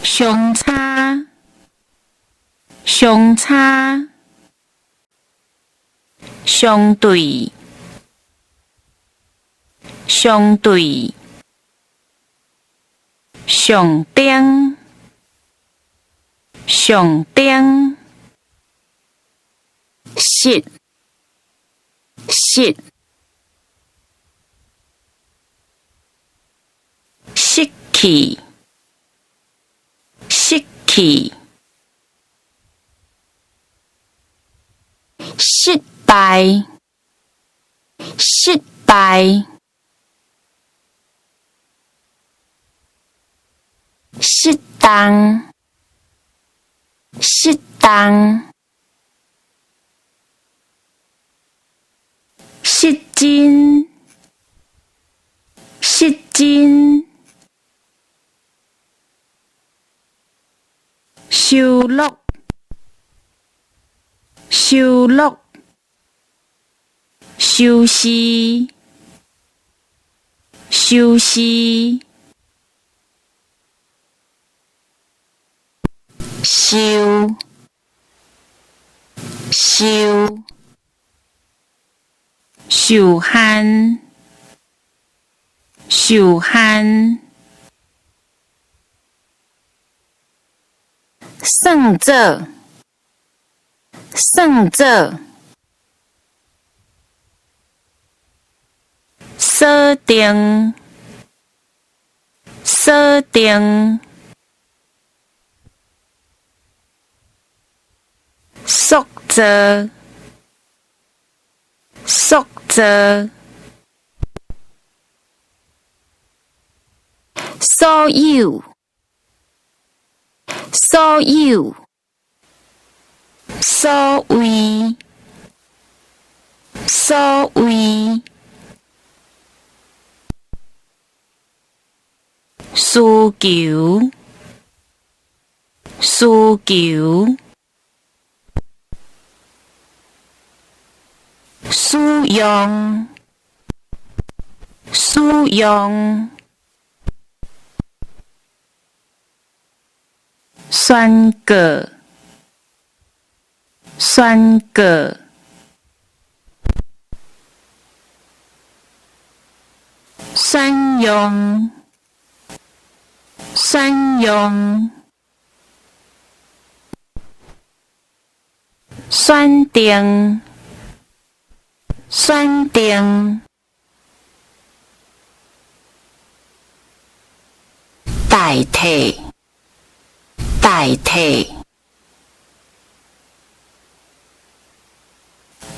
相差，相差，相对，相对，上顶，上顶，失，失，失去，失去，失败，失败，适当，适当，失真，失真，收录，收录，收拾，收拾，收，收，受限，受限，算做，算做，锁定，锁定，塑造，塑造，所有，所有，所谓，所谓，需求，需求，使用，使用，宣告，宣告，宣扬，宣扬，选定，选定，代替，代替，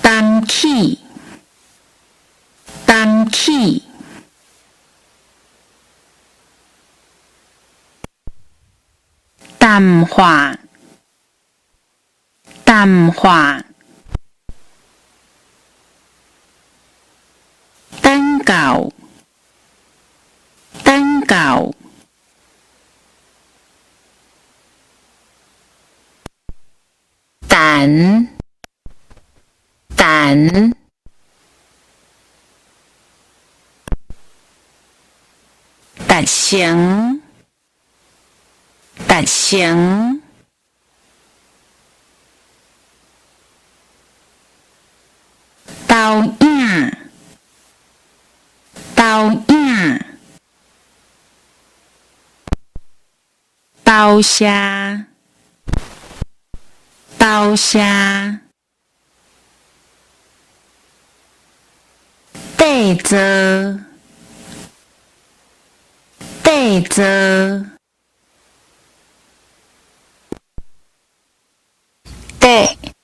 担起，担起，淡化，淡化，等候，等候，等，等，达成，达成，投影，投影，投射，投射，对做，对做，对。